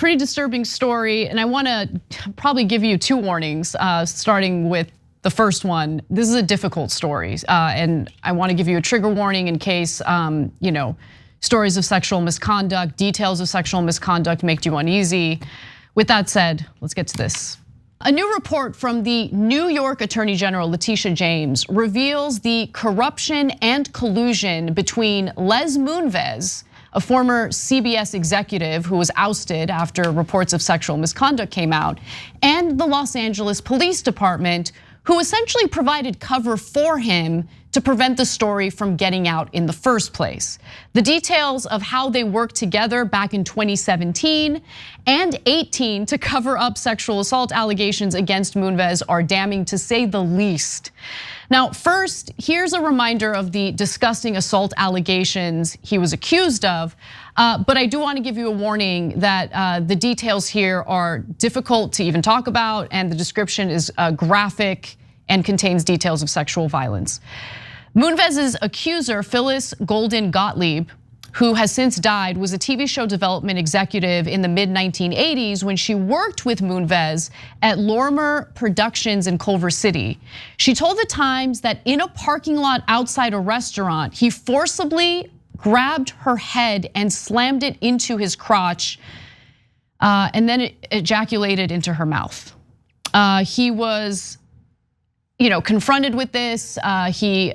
pretty disturbing story, and I wanna probably give you two warnings, starting with the first one. This is a difficult story, and I wanna give you a trigger warning in case stories of sexual misconduct, details of sexual misconduct make you uneasy. With that said, let's get to this. A new report from the New York Attorney General, Letitia James, reveals the corruption and collusion between Leslie Moonves, a former CBS executive who was ousted after reports of sexual misconduct came out, and the Los Angeles Police Department, who essentially provided cover for him to prevent the story from getting out in the first place. The details of how they worked together back in 2017 and 18 to cover up sexual assault allegations against Moonves are damning, to say the least. Now, first, here's a reminder of the disgusting assault allegations he was accused of. But I do want to give you a warning that the details here are difficult to even talk about, and the description is graphic and contains details of sexual violence. Moonves' accuser, Phyllis Golden Gottlieb, who has since died, was a TV show development executive in the mid-1980s when she worked with Moonves at Lorimer Productions in Culver City. She told the Times that in a parking lot outside a restaurant, he forcibly grabbed her head and slammed it into his crotch, and then it ejaculated into her mouth. He was confronted with this. He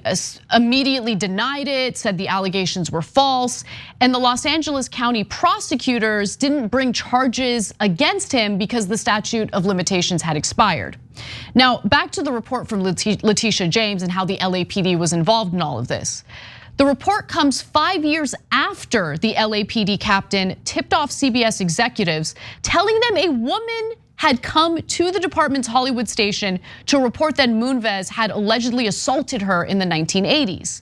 immediately denied it, said the allegations were false, and the Los Angeles County prosecutors didn't bring charges against him because the statute of limitations had expired. Now, back to the report from Letitia James and how the LAPD was involved in all of this. The report comes 5 years after the LAPD captain tipped off CBS executives, telling them a woman had come to the department's Hollywood station to report that Moonves had allegedly assaulted her in the 1980s.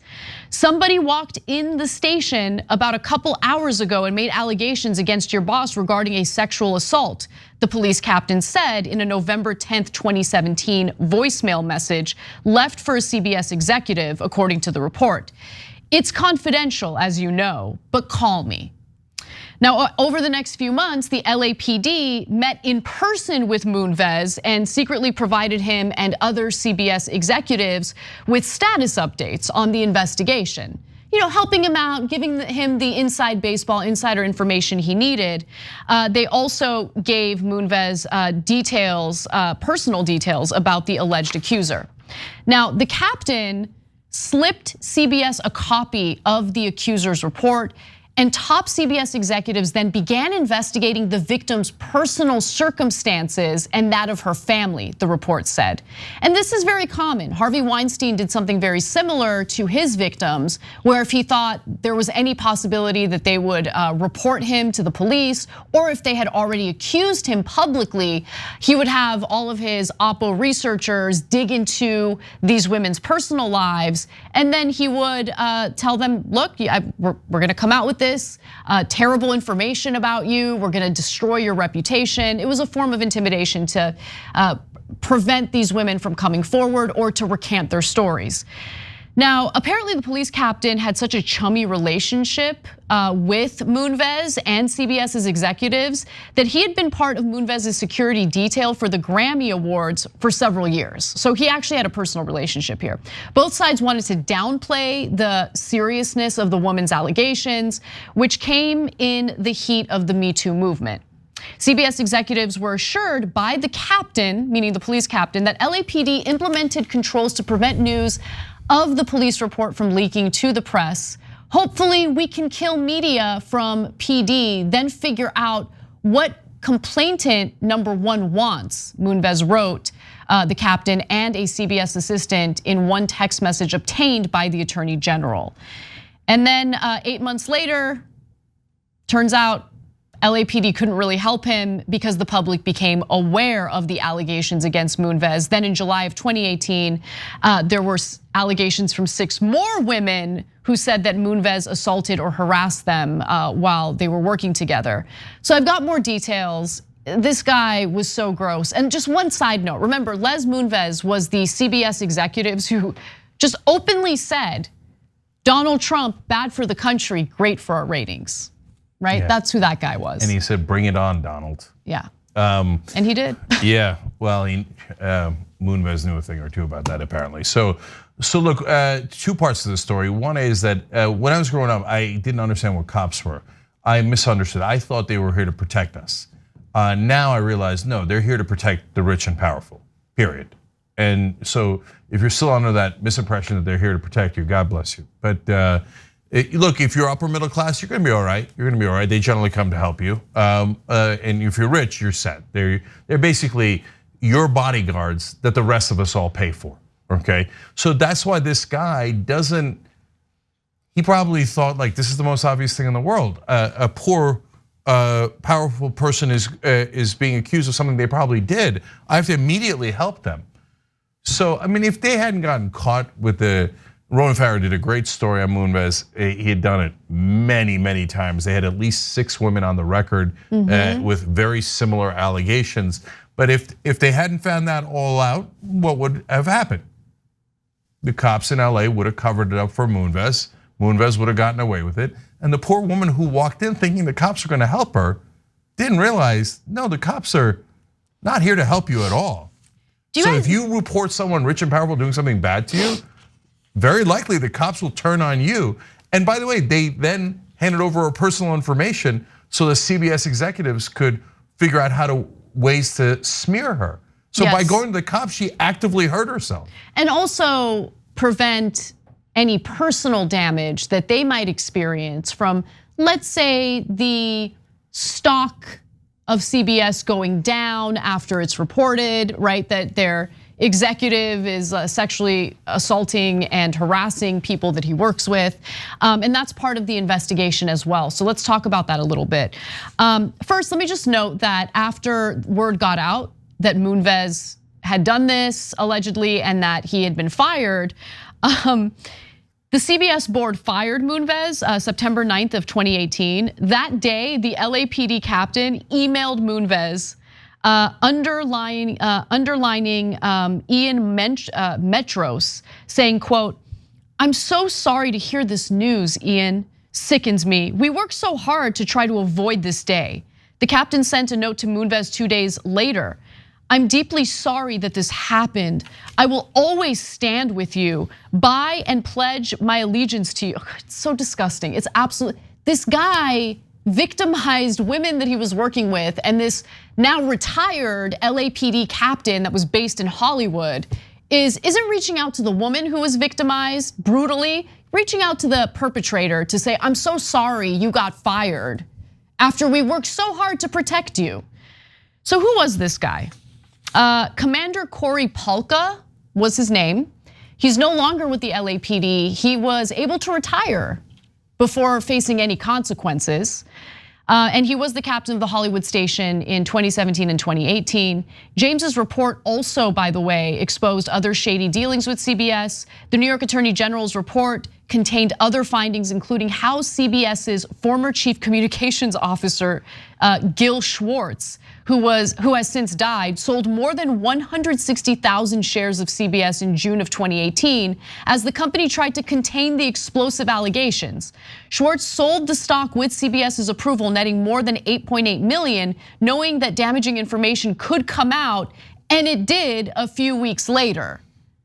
Somebody walked in the station about a couple hours ago and made allegations against your boss regarding a sexual assault, the police captain said in a November 10th, 2017 voicemail message left for a CBS executive, according to the report. It's confidential, as you know, but call me. Now, over the next few months, the LAPD met in person with Moonves and secretly provided him and other CBS executives with status updates on the investigation. Helping him out, giving him the inside baseball, insider information he needed. They also gave Moonves details, personal details about the alleged accuser. Now, the captain slipped CBS a copy of the accuser's report, and top CBS executives then began investigating the victim's personal circumstances and that of her family, the report said. And this is very common. Harvey Weinstein did something very similar to his victims, where if he thought there was any possibility that they would report him to the police, or if they had already accused him publicly, he would have all of his Oppo researchers dig into these women's personal lives, and then he would tell them, look, we're gonna come out with this terrible information about you. We're gonna destroy your reputation. It was a form of intimidation to prevent these women from coming forward or to recant their stories. Now, apparently the police captain had such a chummy relationship with Moonves and CBS's executives that he had been part of Moonves' security detail for the Grammy Awards for several years. So he actually had a personal relationship here. Both sides wanted to downplay the seriousness of the woman's allegations, which came in the heat of the Me Too movement. CBS executives were assured by the captain, meaning the police captain, that LAPD implemented controls to prevent news of the police report from leaking to the press. Hopefully we can kill media from PD, then figure out what complainant number one wants, Moonves wrote the captain and a CBS assistant in one text message obtained by the Attorney General. And then 8 months later, turns out LAPD couldn't really help him because the public became aware of the allegations against Moonves. Then in July of 2018, there were allegations from 6 more women who said that Moonves assaulted or harassed them while they were working together. So I've got more details. This guy was so gross. And just one side note, remember, Leslie Moonves was the CBS executives who just openly said, Donald Trump, bad for the country, great for our ratings. right? Yeah. That's who that guy was. And he said, "Bring it on, Donald." Yeah. And he did. Yeah. Well, Moonves knew a thing or two about that apparently. So look, two parts to the story. One is that when I was growing up, I didn't understand what cops were. I misunderstood. I thought they were here to protect us. Now I realize, no, they're here to protect the rich and powerful, period. And so if you're still under that misimpression that they're here to protect you, God bless you. But look, if you're upper middle class, you're gonna be all right. You're gonna be all right. They generally come to help you. And if you're rich, you're set. They're basically your bodyguards that the rest of us all pay for, okay? So that's why this guy doesn't, he probably thought like this is the most obvious thing in the world. A poor, powerful person is being accused of something they probably did. I have to immediately help them. So, I mean, if they hadn't gotten caught with Ronan Farrow did a great story on Moonves. He had done it many, many times. They had at least 6 women on the record with very similar allegations. But if they hadn't found that all out, what would have happened? The cops in LA would have covered it up for Moonves. Moonves would have gotten away with it. And the poor woman who walked in thinking the cops were gonna help her didn't realize, no, the cops are not here to help you at all. So if you report someone rich and powerful doing something bad to you, very likely the cops will turn on you. And by the way, they then handed over her personal information so the CBS executives could figure out ways to smear her. So by going to the cops, she actively hurt herself. And also prevent any personal damage that they might experience from, let's say, the stock of CBS going down after it's reported, right, that their executive is sexually assaulting and harassing people that he works with. And that's part of the investigation as well. So let's talk about that a little bit. First, let me just note that after word got out that Moonves had done this allegedly and that he had been fired, the CBS board fired Moonves September 9th of 2018. That day, the LAPD captain emailed Moonves underlining Ian Metros, saying, quote, "I'm so sorry to hear this news, Ian. Sickens me. We worked so hard to try to avoid this day." The captain sent a note to Moonves 2 days later. "I'm deeply sorry that this happened. I will always stand with you. Buy and pledge my allegiance to you." It's so disgusting. It's absolutely, this guy victimized women that he was working with, and this now retired LAPD captain that was based in Hollywood isn't reaching out to the woman who was victimized brutally, reaching out to the perpetrator to say, "I'm so sorry you got fired after we worked so hard to protect you." So who was this guy? Commander Corey Polka was his name. He's no longer with the LAPD. He was able to retire before facing any consequences. And he was the captain of the Hollywood station in 2017 and 2018. James's report also, by the way, exposed other shady dealings with CBS. The New York Attorney General's report contained other findings, including how CBS's former chief communications officer, Gil Schwartz, who has since died, sold more than 160,000 shares of CBS in June of 2018 as the company tried to contain the explosive allegations. Schwartz sold the stock with CBS's approval, netting more than 8.8 million, knowing that damaging information could come out, and it did a few weeks later.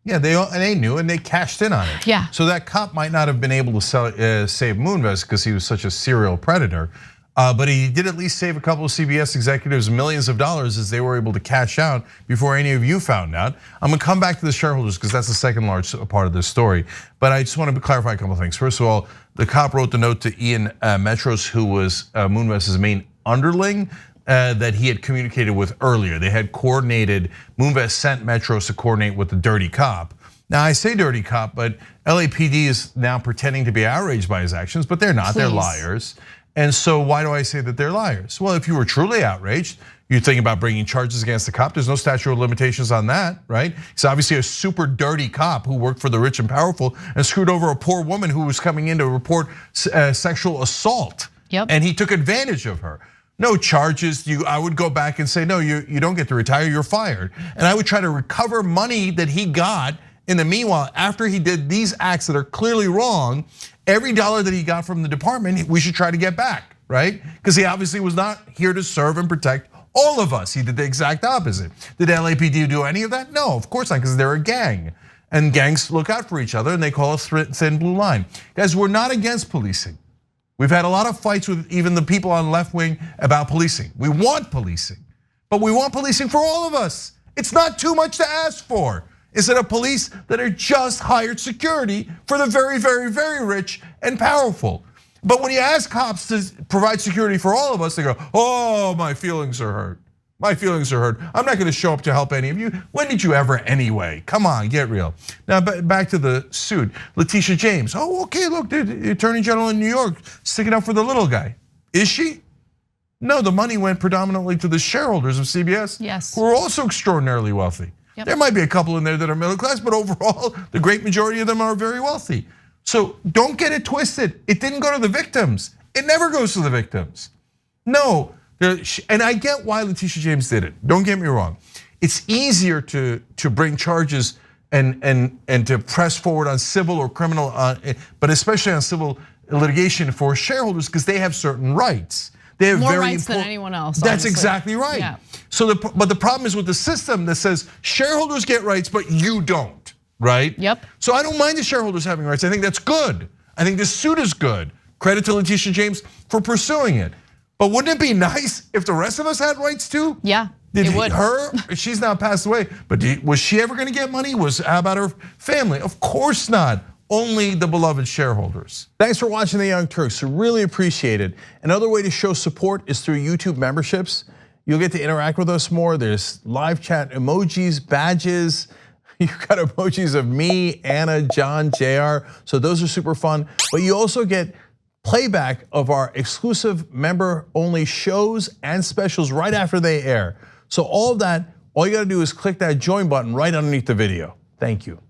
Yeah, they knew and they cashed in on it. Yeah. So that cop might not have been able to save Moonves because he was such a serial predator. But he did at least save a couple of CBS executives millions of dollars as they were able to cash out before any of you found out. I'm gonna come back to the shareholders because that's the second large part of this story. But I just want to clarify a couple of things. First of all, the cop wrote the note to Ian Metros, who was Moonves' main underling, that he had communicated with earlier. They had coordinated, Moonves sent Metros to coordinate with the dirty cop. Now I say dirty cop, but LAPD is now pretending to be outraged by his actions, but they're not, they're liars. And so why do I say that they're liars? Well, if you were truly outraged, you'd think about bringing charges against the cop. There's no statute of limitations on that, right? He's obviously a super dirty cop who worked for the rich and powerful and screwed over a poor woman who was coming in to report sexual assault. Yep. And he took advantage of her. No charges, I would go back and say, no, you don't get to retire, you're fired. And I would try to recover money that he got in the meanwhile, after he did these acts that are clearly wrong. Every dollar that he got from the department, we should try to get back. right? Because he obviously was not here to serve and protect all of us. He did the exact opposite. Did LAPD do any of that? No, of course not, because they're a gang. And gangs look out for each other and they call a thin blue line. Guys, we're not against policing. We've had a lot of fights with even the people on the left wing about policing. We want policing, but we want policing for all of us. It's not too much to ask for. Instead of police that are just hired security for the very, very, very rich and powerful. But when you ask cops to provide security for all of us, they go, oh, my feelings are hurt. My feelings are hurt. I'm not gonna show up to help any of you. When did you ever anyway? Come on, get real. Now back to the suit. Letitia James, oh, okay, look, the Attorney General in New York sticking up for the little guy. Is she? No, the money went predominantly to the shareholders of CBS, yes, who are also extraordinarily wealthy. Yep. There might be a couple in there that are middle class, but overall, the great majority of them are very wealthy. So don't get it twisted. It didn't go to the victims. It never goes to the victims. No, and I get why Letitia James did it. Don't get me wrong. It's easier to bring charges and to press forward on civil or criminal, but especially on civil litigation for shareholders because they have certain rights. They have more very rights than anyone else. That's exactly right. Yeah. So, but the problem is with the system that says shareholders get rights, but you don't, right? Yep. So I don't mind the shareholders having rights. I think that's good. I think this suit is good. Credit to Letitia James for pursuing it. But wouldn't it be nice if the rest of us had rights too? Yeah, it would. She's now passed away, but was she ever gonna get money? How about her family? Of course not. Only the beloved shareholders. Thanks for watching The Young Turks, we really appreciate it. Another way to show support is through YouTube memberships. You'll get to interact with us more. There's live chat emojis, badges. You've got emojis of me, Anna, John, JR, so those are super fun. But you also get playback of our exclusive member-only shows and specials right after they air. So all of that, all you gotta do is click that join button right underneath the video. Thank you.